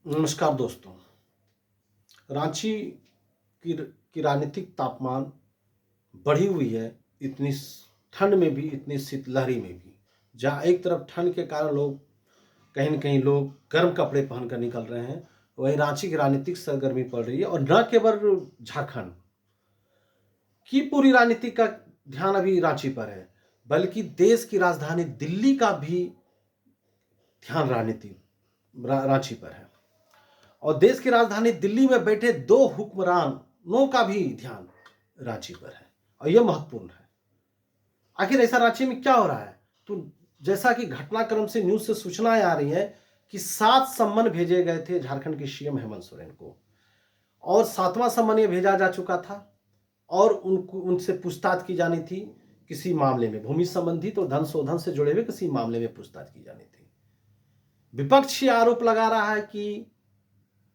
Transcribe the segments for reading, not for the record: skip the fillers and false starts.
नमस्कार दोस्तों। रांची की राजनीतिक तापमान बढ़ी हुई है, इतनी ठंड में भी, इतनी शीतलहरी में भी। जहाँ एक तरफ ठंड के कारण लोग कहीं न कहीं लोग गर्म कपड़े पहनकर निकल रहे हैं, वहीं रांची की राजनीतिक सरगर्मी पड़ रही है और न केवल झारखंड की पूरी राजनीति का ध्यान अभी रांची पर है, बल्कि देश की राजधानी दिल्ली का भी ध्यान रांची पर है। और देश की राजधानी दिल्ली में बैठे दो हुक्मरानों का भी ध्यान रांची पर है और यह महत्वपूर्ण है। आखिर ऐसा रांची में क्या हो रहा है? तो जैसा कि घटनाक्रम से न्यूज से सूचनाएं आ रही हैं कि 7 सम्मन भेजे गए थे झारखंड के सीएम हेमंत सोरेन को और 7वां सम्मन ये भेजा जा चुका था और उनसे पूछताछ की जानी थी किसी मामले में, भूमि संबंधित और धन शोधन से जुड़े हुए किसी मामले में पूछताछ की जानी थी। विपक्ष ये आरोप लगा रहा है कि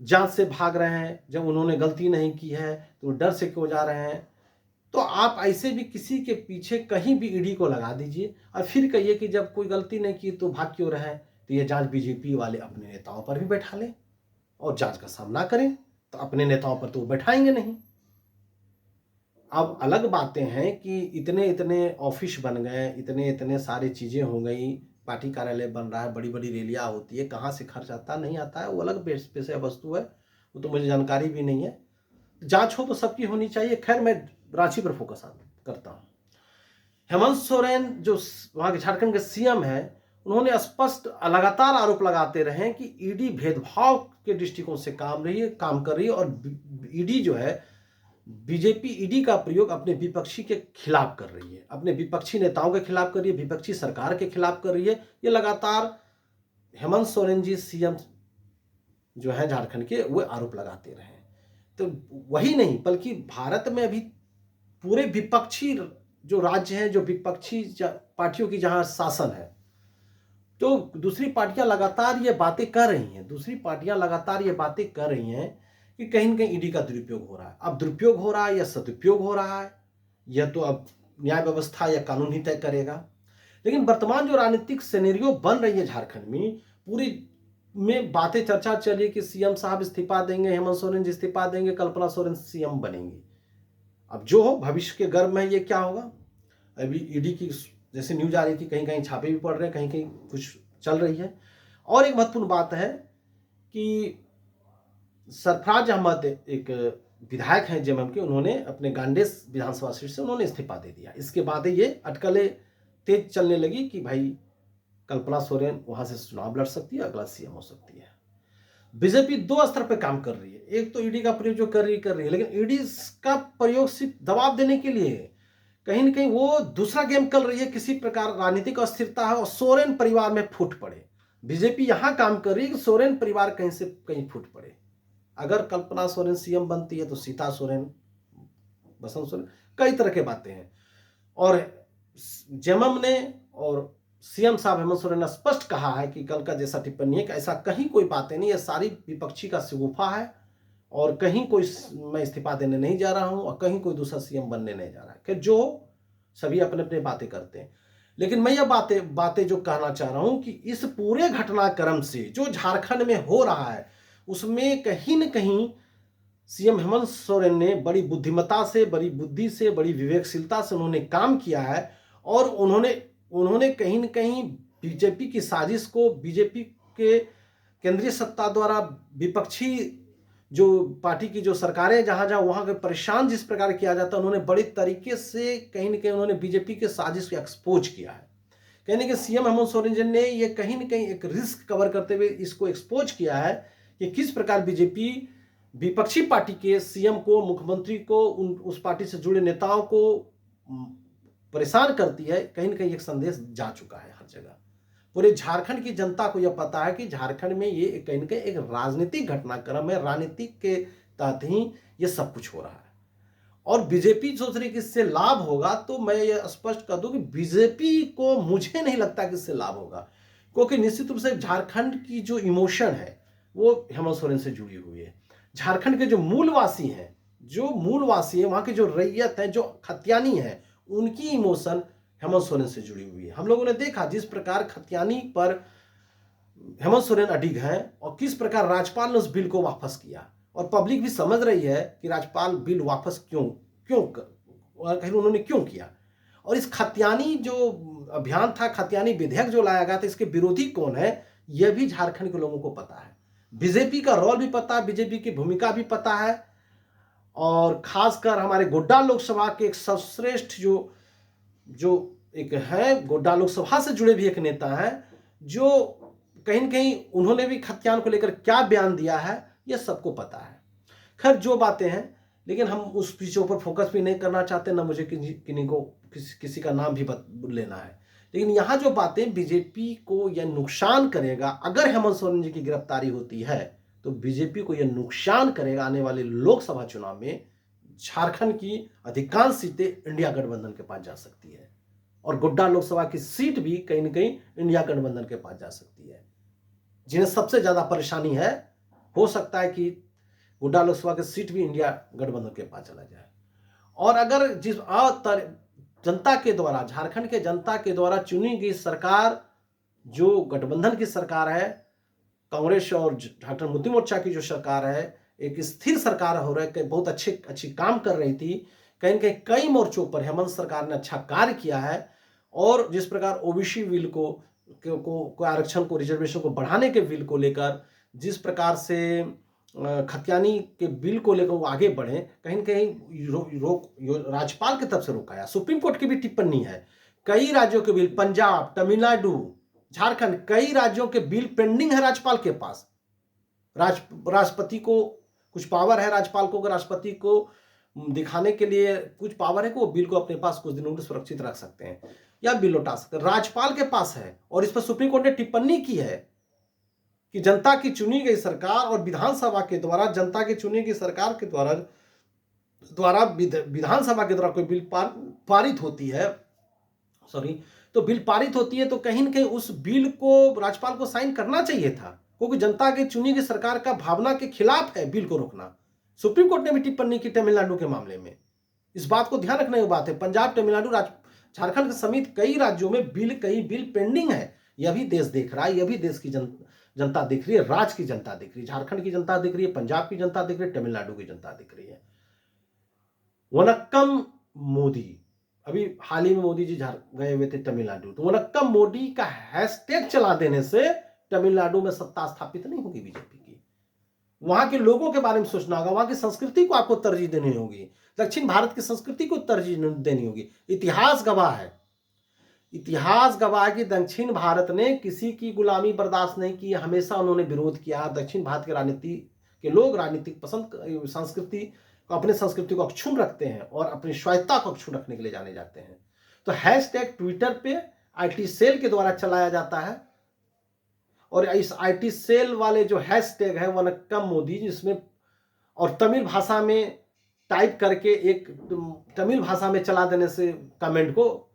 जांच से भाग रहे हैं, जब उन्होंने गलती नहीं की है तो डर से क्यों जा रहे हैं। तो आप ऐसे भी किसी के पीछे कहीं भी ईडी को लगा दीजिए और फिर कहिए कि जब कोई गलती नहीं की तो भाग क्यों रहे। तो ये जांच बीजेपी वाले अपने नेताओं पर भी बैठा लें और जांच का सामना करें, तो अपने नेताओं पर तो वो बैठाएंगे नहीं। अब अलग बातें हैं कि इतने इतने ऑफिस बन गए, इतने इतने सारी चीजें हो गई, पार्टी कार्यालय बन रहा है, बड़ी बड़ी रैलियां होती है, कहाँ से खर्च आता नहीं आता है वो अलग विषय वस्तु है, वो तो मुझे जानकारी भी नहीं है। जांच हो तो सबकी होनी चाहिए। खैर, मैं रांची पर फोकस करता हूं। हेमंत सोरेन जो वहां के झारखंड के सीएम है, उन्होंने स्पष्ट लगातार आरोप लगाते रहे कि ईडी भेदभाव के दृष्टिकोण से काम कर रही है और ईडी जो है, बीजेपी ईडी का प्रयोग अपने विपक्षी के खिलाफ कर रही है, अपने विपक्षी नेताओं के खिलाफ कर रही है, विपक्षी सरकार के खिलाफ कर रही है। ये लगातार हेमंत सोरेन जी सीएम जो है झारखंड के, वो आरोप लगाते रहे। तो वही नहीं बल्कि भारत में अभी पूरे विपक्षी जो राज्य हैं, जो विपक्षी पार्टियों की जहां शासन है, तो दूसरी पार्टियां लगातार ये बातें कर रही हैं, कि कहीं ना कहीं ईडी का दुरुपयोग हो रहा है। अब दुरुपयोग हो रहा है या सदुपयोग हो रहा है, यह तो अब न्याय व्यवस्था या कानून ही तय करेगा। लेकिन वर्तमान जो राजनीतिक सिनेरियो बन रही है झारखंड में, पूरी में बातें चर्चा चली कि सीएम साहब इस्तीफा देंगे, हेमंत सोरेन जी इस्तीफा देंगे, कल्पना सोरेन सीएम बनेंगी। अब जो हो, भविष्य के गर्भ में ये क्या होगा। अभी ईडी की जैसे न्यूज आ रही थी, कहीं कहीं छापे भी पड़ रहे हैं, कहीं कहीं कुछ चल रही है। और एक महत्वपूर्ण बात है कि सरफराज अहमद एक विधायक हैं जेएमएम के, उन्होंने अपने गांडेस विधानसभा सीट से उन्होंने इस्तीफा दे दिया। इसके बाद ये अटकलें तेज चलने लगी कि भाई कल्पना सोरेन वहां से चुनाव लड़ सकती है, अगला सीएम हो सकती है। बीजेपी दो स्तर पर काम कर रही है। एक तो ईडी का प्रयोग जो कर रही है, लेकिन ईडी का प्रयोग सिर्फ दबाव देने के लिए है। कहीं ना कहीं वो दूसरा गेम कर रही है, किसी प्रकार राजनीतिक अस्थिरता है और सोरेन परिवार में फूट पड़े। बीजेपी यहां काम कर रही है कि सोरेन परिवार कहीं से कहीं फूट पड़े। अगर कल्पना सोरेन सीएम बनती है तो सीता सोरेन, बसंत सोरेन, कई तरह के बातें हैं। और जेएमएम ने और सीएम साहब हेमंत सोरेन ने स्पष्ट कहा है कि कल का जैसा टिप्पणी है कि ऐसा कहीं कोई बातें नहीं है, सारी विपक्षी का शगुफा है और कहीं कोई मैं इस्तीफा देने नहीं जा रहा हूं और कहीं कोई दूसरा सीएम बनने नहीं जा रहा है। कि जो सभी अपने अपने बातें करते हैं, लेकिन मैं यह बातें जो कहना चाह रहा हूं कि इस पूरे घटनाक्रम से जो झारखंड में हो रहा है, उसमें कहीं न कहीं सीएम हेमंत सोरेन ने बड़ी बुद्धिमत्ता से, बड़ी बुद्धि से, बड़ी विवेकशीलता से उन्होंने काम किया है और उन्होंने कहीं न कहीं बीजेपी की साजिश को, बीजेपी के केंद्रीय सत्ता द्वारा विपक्षी जो पार्टी की जो सरकारें जहां जहां वहां के परेशान जिस प्रकार किया जाता है, उन्होंने बड़े तरीके से कहीं न कहीं उन्होंने बीजेपी के साजिश को एक्सपोज किया है। कहने कि सीएम हेमंत सोरेन जी ने ये कहीं न कहीं एक रिस्क कवर करते हुए इसको एक्सपोज किया है कि किस प्रकार बीजेपी विपक्षी पार्टी के सीएम को, मुख्यमंत्री को, उस पार्टी से जुड़े नेताओं को परेशान करती है। कहीं ना कहीं एक संदेश जा चुका है हर जगह। पूरे झारखंड की जनता को यह पता है कि झारखंड में ये कहीं ना कहीं एक राजनीतिक घटनाक्रम है, राजनीतिक के तहत ही ये सब कुछ हो रहा है और बीजेपी सोच रही कि इससे लाभ होगा। तो मैं ये स्पष्ट कर दूं कि बीजेपी को मुझे नहीं लगता कि इससे लाभ होगा, क्योंकि निश्चित रूप से झारखंड की जो इमोशन है वो हेमंत सोरेन से जुड़ी हुई है। झारखंड के जो मूलवासी हैं, वहां की जो रैयत है, जो खतियानी है, उनकी इमोशन हेमंत सोरेन से जुड़ी हुई है। हम लोगों ने देखा जिस प्रकार खतियानी पर हेमंत सोरेन अडिग हैं और किस प्रकार राज्यपाल ने उस बिल को वापस किया, और पब्लिक भी समझ रही है कि राज्यपाल बिल वापस क्यों क्यों कहीं उन्होंने क्यों किया। और इस खतियानी जो अभियान था, खतियानी विधेयक जो लाया गया था, इसके विरोधी कौन है यह भी झारखंड के लोगों को पता है। बीजेपी का रोल भी पता है, बीजेपी की भूमिका भी पता है, और खासकर हमारे गोड्डा लोकसभा के एक सर्वश्रेष्ठ जो जो एक है, गोड्डा लोकसभा से जुड़े भी एक नेता है, जो कहीं न कहीं उन्होंने भी खतियान को लेकर क्या बयान दिया है यह सबको पता है। खैर जो बातें हैं, लेकिन हम उस चीज़ों पर फोकस भी नहीं करना चाहते, ना मुझे किन्हीं को किसी का नाम भी लेना है। लेकिन यहाँ जो बातें बीजेपी को यह नुकसान करेगा, अगर हेमंत सोरेन जी की गिरफ्तारी होती है तो बीजेपी को यह नुकसान करेगा। आने वाले लोकसभा चुनाव में झारखंड की अधिकांश सीटें इंडिया गठबंधन के पास जा सकती है, और गोड्डा लोकसभा की सीट भी कहीं न कहीं इंडिया गठबंधन के पास जा सकती है। जिन्हें सबसे ज्यादा परेशानी है, हो सकता है कि गोड्डा लोकसभा की सीट भी इंडिया गठबंधन के पास चला जाए। और अगर जिस जनता के द्वारा, झारखंड के जनता के द्वारा चुनी गई सरकार जो गठबंधन की सरकार है, कांग्रेस और झारखंड मुक्ति मोर्चा की जो सरकार है, एक स्थिर सरकार हो रहा है, बहुत अच्छी काम कर रही थी। कहीं कहीं कई मोर्चों पर हेमंत सरकार ने अच्छा कार्य किया है, और जिस प्रकार ओबीसी बिल को आरक्षण को, रिजर्वेशन को बढ़ाने के बिल को लेकर जिस प्रकार से खतियानी के बिल को लेकर वो आगे बढ़े, कहीं न कहीं राज्यपाल की तरफ से रोका है। सुप्रीम कोर्ट की भी टिप्पणी है। कई राज्यों के बिल, पंजाब, तमिलनाडु, झारखंड, कई राज्यों के बिल पेंडिंग है राज्यपाल के पास। राष्ट्रपति को कुछ पावर है, राज्यपाल को, राष्ट्रपति को दिखाने के लिए कुछ पावर है कि वो बिल को अपने पास कुछ दिनों में सुरक्षित रख सकते हैं या बिल लौटा सकते हैं। राज्यपाल के पास है, और इस पर सुप्रीम कोर्ट ने टिप्पणी की है कि जनता की चुनी गई सरकार और विधानसभा के द्वारा, जनता की चुनी गई सरकार के द्वारा विधानसभा के द्वारा कोई बिल पारित होती है, तो बिल पारित होती है, तो कहीं न कहीं उस बिल को राज्यपाल को साइन करना चाहिए था, क्योंकि जनता की चुनी गई सरकार का भावना के खिलाफ है बिल को रोकना। सुप्रीम कोर्ट ने भी टिप्पणी की तमिलनाडु के मामले में। इस बात को ध्यान रखने की बात है। पंजाब, तमिलनाडु, झारखंड समेत कई राज्यों में कई बिल पेंडिंग है। यह भी देश देख रहा है, यह भी देश की जनता देख रही है, राज्य की जनता देख रही है, झारखंड की जनता देख रही है, पंजाब की जनता देख रही है, तमिलनाडु की जनता देख रही है। वनक्कम मोदी, अभी हाल ही में मोदी जी गए हुए थे तमिलनाडु, तो वनक्कम मोदी का हैशटैग चला देने से तमिलनाडु में सत्ता स्थापित नहीं होगी बीजेपी की। वहां के लोगों के बारे में सोचना होगा, वहां की संस्कृति को आपको तरजीह देनी होगी, दक्षिण भारत की संस्कृति को तरजीह देनी होगी। इतिहास गवाह है, इतिहास गवाह कि दक्षिण भारत ने किसी की गुलामी बर्दाश्त नहीं की, हमेशा उन्होंने विरोध किया। दक्षिण भारत के राजनीति के लोग राजनीतिक पसंद, संस्कृति, अपने संस्कृति को अक्षुण्ण रखते हैं और अपनी स्वायत्ता को अक्षुण्ण रखने के लिए जाने जाते हैं। तो हैशटैग ट्विटर पे आईटी सेल के द्वारा चलाया जाता है, और इस आईटी सेल वाले जो हैशटैग है वनक्कम मोदी, जिसमें और तमिल भाषा में टाइप करके एक तमिल भाषा में चला देने से कमेंट को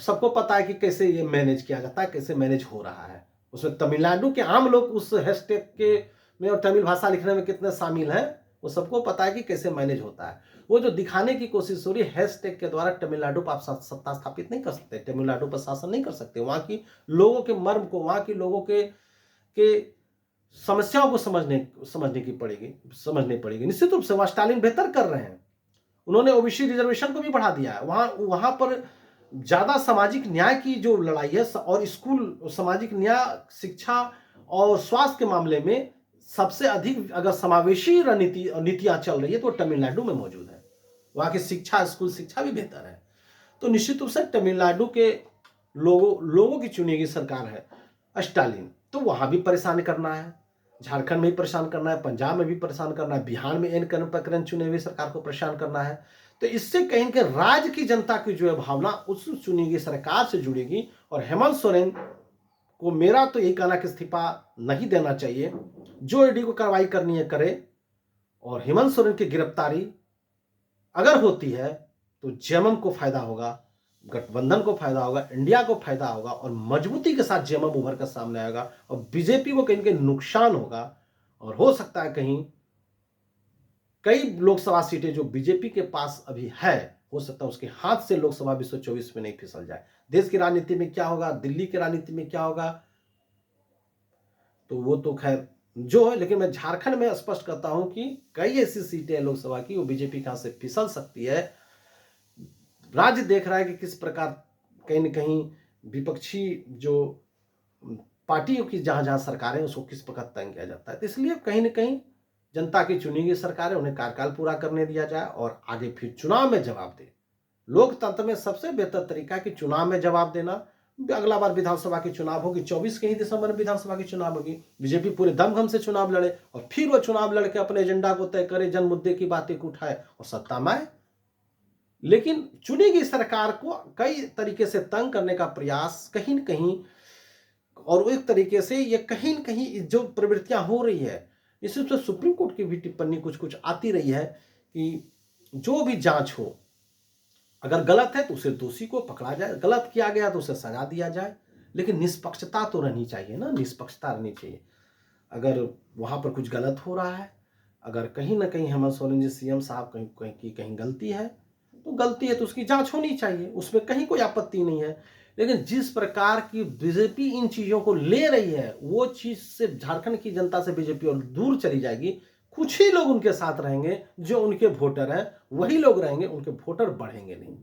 सबको पता है कि कैसे ये मैनेज किया जाता है, कैसे मैनेज हो रहा है। उसमें तमिलनाडु के आम लोग उस हैशटैग के में और तमिल भाषा लिखने में कितने शामिल हैं वो सबको पता है कि कैसे मैनेज होता है। वो जो दिखाने की कोशिश हो रही है हैशटैग के द्वारा, तमिलनाडु पर आप सत्ता स्थापित नहीं कर सकते, तमिलनाडु पर शासन नहीं कर सकते। वहां की लोगों के मर्म को, वहां की लोगों के समस्याओं को समझनी पड़ेगी। निश्चित रूप से वहां स्टालिन बेहतर कर रहे हैं, उन्होंने ओबीसी रिजर्वेशन को भी बढ़ा दिया है। वहां पर ज्यादा सामाजिक न्याय की जो लड़ाई है, और स्कूल, सामाजिक न्याय, शिक्षा और स्वास्थ्य के मामले में सबसे अधिक अगर समावेशी नीतियां चल रही है तो तमिलनाडु में मौजूद है। वहां की शिक्षा, स्कूल शिक्षा भी बेहतर है। तो निश्चित रूप से तमिलनाडु के लोगों की चुनी गई सरकार है स्टालिन, तो वहां भी परेशान करना है, झारखंड में भी परेशान करना है, पंजाब में भी परेशान करना है, बिहार में एन करण चुने हुए सरकार को परेशान करना है। तो इससे कहीं के राज्य की जनता की जो है भावना उस चुनी गई सरकार से जुड़ेगी। और हेमंत सोरेन को मेरा तो यही कहना कि इस्तीफा नहीं देना चाहिए, जो ईडी को कार्रवाई करनी है करे, और हेमंत सोरेन की गिरफ्तारी अगर होती है तो जेएमएम को फायदा होगा, गठबंधन को फायदा होगा, इंडिया को फायदा होगा, और मजबूती के साथ जेएमएम उभर कर सामने आएगा, और बीजेपी को कहीं नुकसान होगा। और हो सकता है कहीं कई लोकसभा सीटें जो बीजेपी के पास अभी है, हो सकता है उसके हाथ से लोकसभा 2024 में नहीं फिसल जाए। देश की राजनीति में क्या होगा, दिल्ली की राजनीति में क्या होगा, तो वो तो खैर जो है, लेकिन मैं झारखंड में स्पष्ट करता हूं कि कई ऐसी सीटें हैं लोकसभा की, वो बीजेपी कहां से फिसल सकती है। राज्य देख रहा है कि किस प्रकार कहीं न कहीं विपक्षी जो पार्टियों की जहां-जहां सरकारें हैं उसको किस प्रकार तंग किया जाता है। तो इसलिए कहीं न कहीं जनता की चुनी गई सरकार है, उन्हें कार्यकाल पूरा करने दिया जाए और आगे फिर चुनाव में जवाब दें। लोकतंत्र में सबसे बेहतर तरीका है कि चुनाव में जवाब देना। अगला बार विधानसभा के चुनाव होगी, 24 के ही दिसंबर में विधानसभा की चुनाव होगी। बीजेपी पूरे दमखम से चुनाव लड़े और फिर वो चुनाव लड़के अपने एजेंडा को तय करे, जन मुद्दे की बातें को उठाए और सत्ता में आए। लेकिन चुनी गई सरकार को कई तरीके से तंग करने का प्रयास कहीं न कहीं, और वो एक तरीके से ये कहीं न कहीं जो प्रवृत्तियां हो रही है, इसी से सुप्रीम कोर्ट की भी टिप्पणी कुछ-कुछ आती रही है कि जो भी जांच हो, अगर गलत है तो उसे दोषी को पकड़ा जाए, गलत किया गया तो उसे सजा दिया जाए, लेकिन निष्पक्षता तो रहनी चाहिए ना, निष्पक्षता रहनी चाहिए। अगर वहां पर कुछ गलत हो रहा है, अगर कहीं ना कहीं हेमंत सोरेन जी सीएम साहब कहीं कहीं की कहीं गलती है, तो गलती है तो उसकी जांच होनी चाहिए, उसमें कहीं कोई आपत्ति नहीं है। लेकिन जिस प्रकार की बीजेपी इन चीजों को ले रही है, वो चीज से झारखंड की जनता से बीजेपी और दूर चली जाएगी। कुछ ही लोग उनके साथ रहेंगे जो उनके वोटर हैं, वही लोग रहेंगे, उनके वोटर बढ़ेंगे नहीं।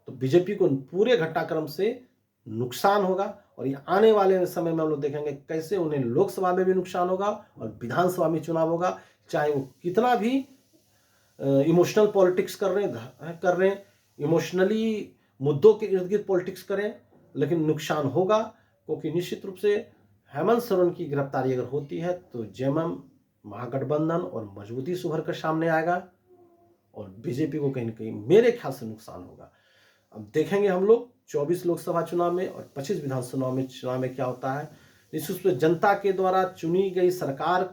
तो बीजेपी को पूरे घटनाक्रम से नुकसान होगा और ये आने वाले समय में हम लोग देखेंगे कैसे उन्हें लोकसभा में भी नुकसान होगा और विधानसभा में चुनाव होगा, चाहे वो कितना भी इमोशनल पॉलिटिक्स कर रहे हैं, इमोशनली मुद्दों के इर्द गिर्द पॉलिटिक्स करें, लेकिन नुकसान होगा। क्योंकि निश्चित रूप से हेमंत सोरेन की गिरफ्तारी अगर होती है तो जेएमएम महागठबंधन और मजबूती से उभर कर सामने आएगा और बीजेपी को कहीं ना कहीं मेरे ख्याल से नुकसान होगा। अब देखेंगे हम लोग 24 लोकसभा चुनाव में और 25 विधानसभा चुनाव में क्या होता है। निश्चित रूप से जनता के द्वारा चुनी गई सरकार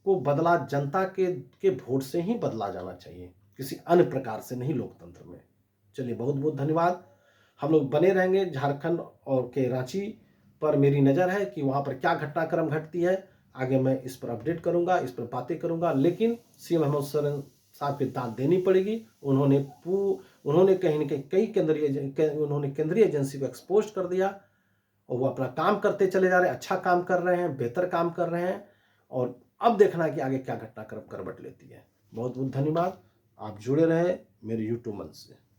को बदला जनता के वोट से ही बदला जाना चाहिए, किसी अन्य प्रकार से नहीं लोकतंत्र में। चलिए, बहुत बहुत धन्यवाद। हम लोग बने रहेंगे झारखंड और के रांची पर, मेरी नज़र है कि वहाँ पर क्या घटनाक्रम घटती है। आगे मैं इस पर अपडेट करूंगा, इस पर बातें करूंगा, लेकिन सीएम हेमंत सोरेन साहब की दाद देनी पड़ेगी। उन्होंने कहीं न कहीं उन्होंने केंद्रीय एजेंसी को एक्सपोज कर दिया और वो अपना काम करते चले जा रहे हैं, अच्छा काम कर रहे हैं, बेहतर काम कर रहे हैं और अब देखना है कि आगे क्या घटनाक्रम करवट लेती है। बहुत बहुत धन्यवाद। आप जुड़े रहे मेरे यूट्यूब मंच से।